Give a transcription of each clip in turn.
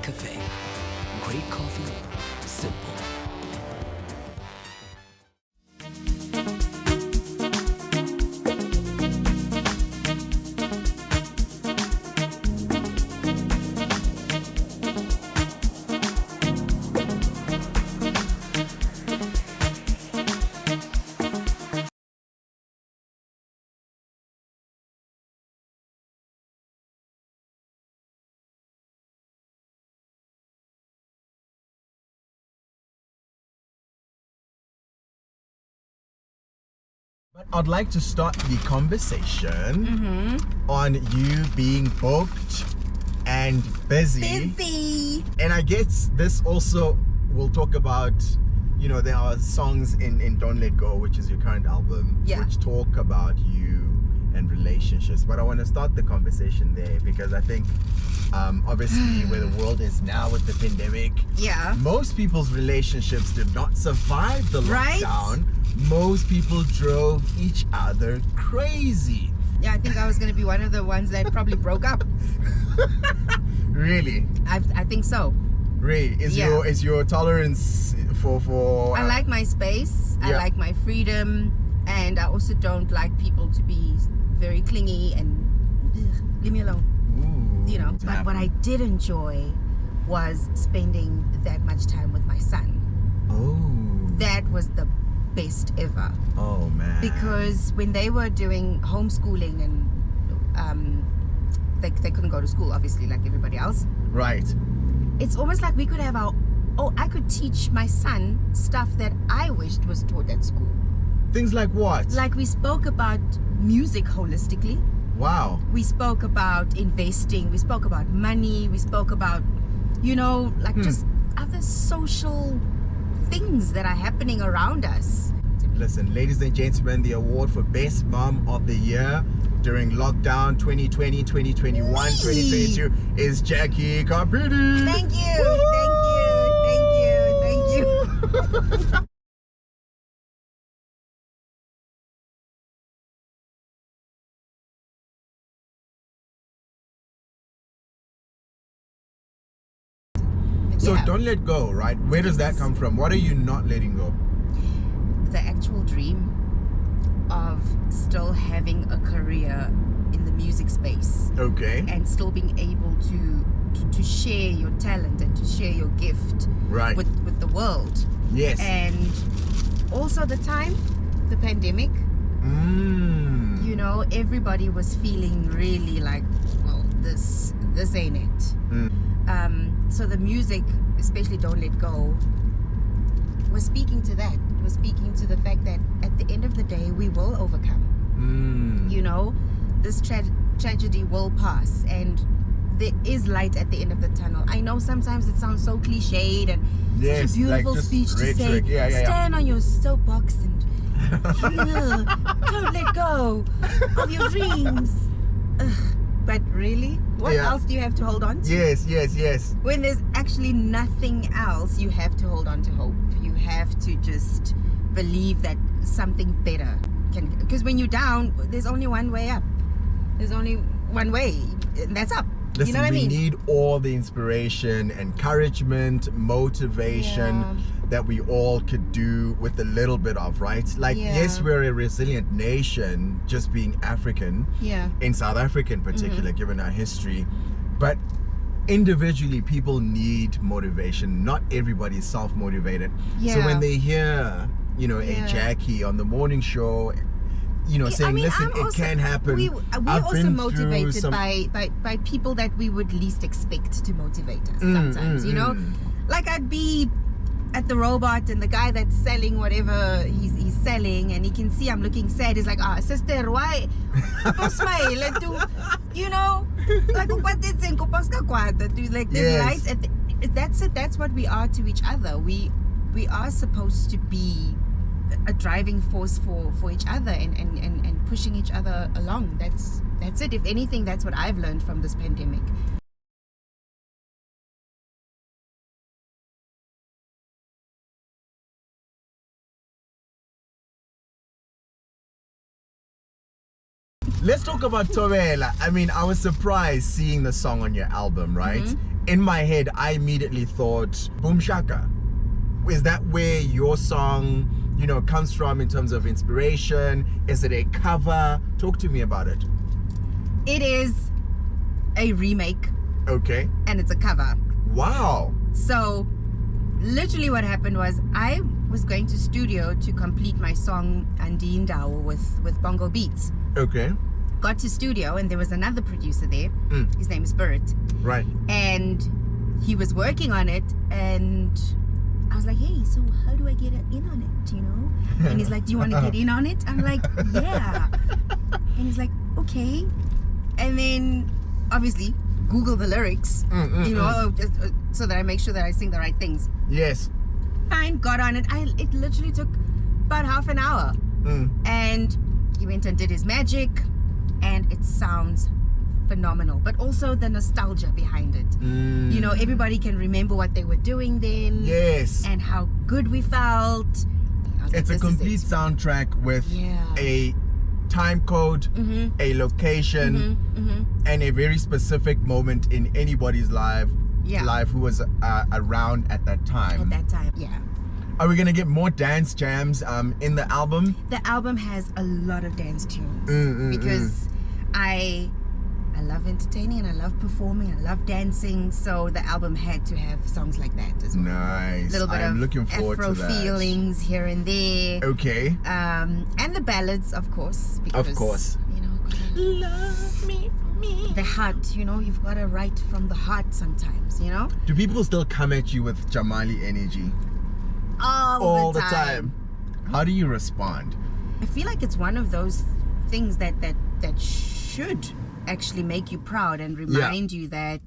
Cafe. Great coffee, simple. But I'd like to start the conversation on you being booked and busy. And I guess this also will talk about, you know, there are songs in Don't Let Go, which is your current album, which talk about you and relationships. But I want to start the conversation there because I think obviously where the world is now with the pandemic, most people's relationships did not survive the lockdown. Most people drove each other crazy. Yeah, I think I was going to be one of the ones that probably broke up. Really? I think so. Really? Is your tolerance for I like my space. I like my freedom, and I also don't like people to be very clingy and leave me alone. Ooh, you know. But what I did enjoy was spending that much time with my son. Oh. That was the best ever. Oh man. Because when they were doing homeschooling and they couldn't go to school obviously like everybody else. Right. It's almost like we could have I could teach my son stuff that I wished was taught at school. Things like what? Like we spoke about music holistically. Wow. We spoke about investing, we spoke about money, we spoke about, you know, like just other social things that are happening around us. Listen, ladies and gentlemen, the award for Best Mom of the Year during lockdown 2020, 2021, 2022 is Jacky Carpede. Thank you, thank you. So Don't Let Go, right? Where does that come from? What are you not letting go? The actual dream of still having a career in the music space. Okay. And still being able to share your talent and to share your gift with the world. Yes. And also the pandemic. You know, everybody was feeling really like, well, this ain't it. So the music, especially Don't Let Go, was speaking to that. It was speaking to the fact that at the end of the day, we will overcome. You know, this tragedy will pass, and there is light at the end of the tunnel. I know sometimes it sounds so cliched and such a beautiful speech to say, stand on your soapbox and don't let go of your dreams. But really, what else do you have to hold on to? Yes. When there's actually nothing else, you have to hold on to hope. You have to just believe that something better can, because when you're down, there's only one way up. There's only one way, and that's up. Listen, you know what I mean? We need all the inspiration, encouragement, motivation that we all could do with a little bit of, right? Like, yes, we're a resilient nation, just being African, in South Africa in particular, given our history. But individually, people need motivation. Not everybody's self-motivated. So when they hear, you know, a Jacky on the morning show, you know, saying, listen, it can happen. We're also motivated by people that we would least expect to motivate us sometimes, you know? Like I'd be at the robot and the guy that's selling whatever he's selling, and he can see I'm looking sad. He's like, sister, why? Smile, you know? Like, what did like there's light at that's it. That's what we are to each other. We are supposed to be a driving force for each other and pushing each other along. That's it. If anything, that's what I've learned from this pandemic. Let's talk about Tobela. I mean, I was surprised seeing the song on your album, right? In my head, I immediately thought Boom Shaka. Is that where your song, you know, comes from in terms of inspiration? Is it a cover? Talk to me about it. It is a remake. Okay. And it's a cover. Wow. So literally what happened was I was going to studio to complete my song Andindao with Bongo Beats. Okay. Got to studio and there was another producer there. His name is Bert. Right. And he was working on it, and I was like, hey, so how do I get in on it, you know? And he's like, do you want to get in on it? I'm like, yeah. And he's like, okay. And then obviously Google the lyrics, you know, just, so that I make sure that I sing the right things. Yes. Fine, got on it. It literally took about half an hour. And he went and did his magic, and it sounds phenomenal. But also the nostalgia behind it. You know, everybody can remember what they were doing then. Yes. And how good we felt. It's a complete soundtrack with a time code, a location, and a very specific moment in anybody's life who was around at that time. At that time, yeah. Are we gonna get more dance jams in the album? The album has a lot of dance tunes because I love entertaining and I love performing, I love dancing, so the album had to have songs like that as well. Nice. A little bit I'm of looking forward Afro to that. feelings here and there. Okay. And the ballads, of course. Because, Of course. you know, love me, the heart, you know, you've got to write from the heart sometimes, you know? Do people still come at you with Jamali energy? All the time. How do you respond? I feel like it's one of those things that should actually make you proud and remind you that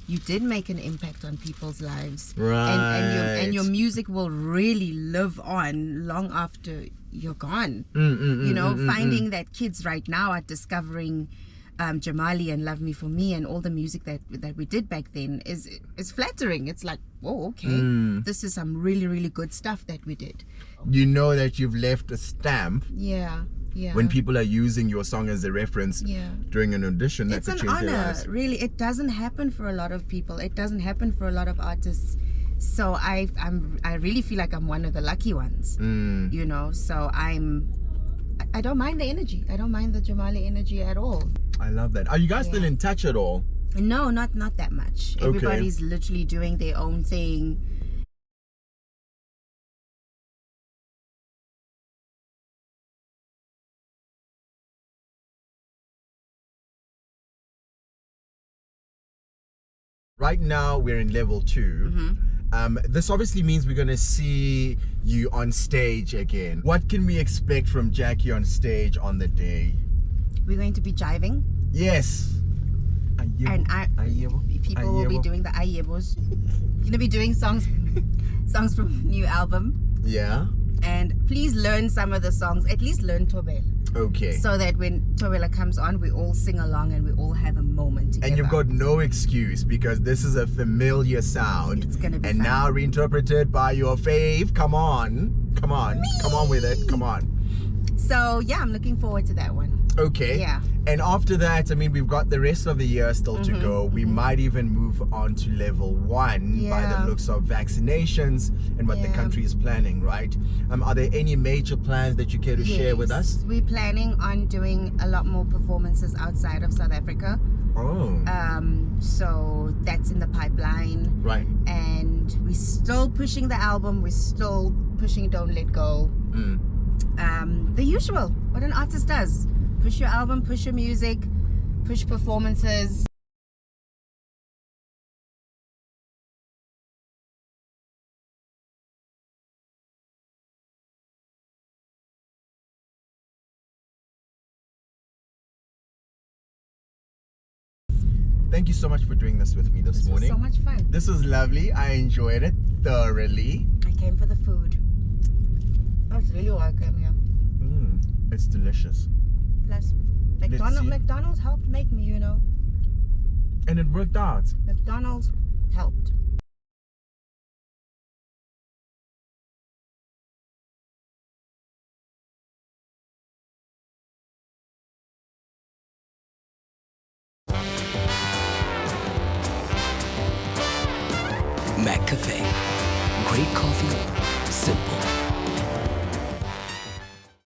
you did make an impact on people's lives. Right. And your music will really live on long after you're gone. You know, finding that kids right now are discovering Jamali and Love Me For Me and all the music that we did back then is flattering. It's like, oh, okay, this is some really, really good stuff that we did. You know that you've left a stamp. Yeah. When people are using your song as a reference during an audition, that could it's an change their honor, lives. really. It doesn't happen for a lot of people. It doesn't happen for a lot of artists. So I really feel like I'm one of the lucky ones. You know, so I don't mind the energy. I don't mind the Jamali energy at all. I love that. Are you guys still in touch at all? No, not that much. Okay. Everybody's literally doing their own thing. Right now we're in level 2. This obviously means we're going to see you on stage again. What can we expect from Jacky on stage on the day? We're going to be jiving. Yes. And people will be doing the ayebos. Going to be doing songs from new album. Yeah. And please learn some of the songs. At least learn Tobela. Okay. So that when Tobela comes on, we all sing along and we all have a moment together. And you've got no excuse because this is a familiar sound. It's gonna be and fun. now reinterpreted by your fave. Come on. Come on. Come on with it. Come on. So yeah, I'm looking forward to that one. Okay. Yeah. And after that, I mean, we've got the rest of the year still to go. We might even move on to level 1 by the looks of vaccinations and what the country is planning, right? Are there any major plans that you care to share with us? We're planning on doing a lot more performances outside of South Africa. Oh. So that's in the pipeline. Right. And we're still pushing the album. We're still pushing Don't Let Go. The usual, what an artist does. Push your album, push your music, push performances. Thank you so much for doing this with me this morning. Was so much fun. This was lovely. I enjoyed it thoroughly. I came for the food. That's really why I came here. It's delicious. Plus, McDonald's helped make me, you know. And it worked out. McDonald's helped. Mac Cafe. Great coffee, simple.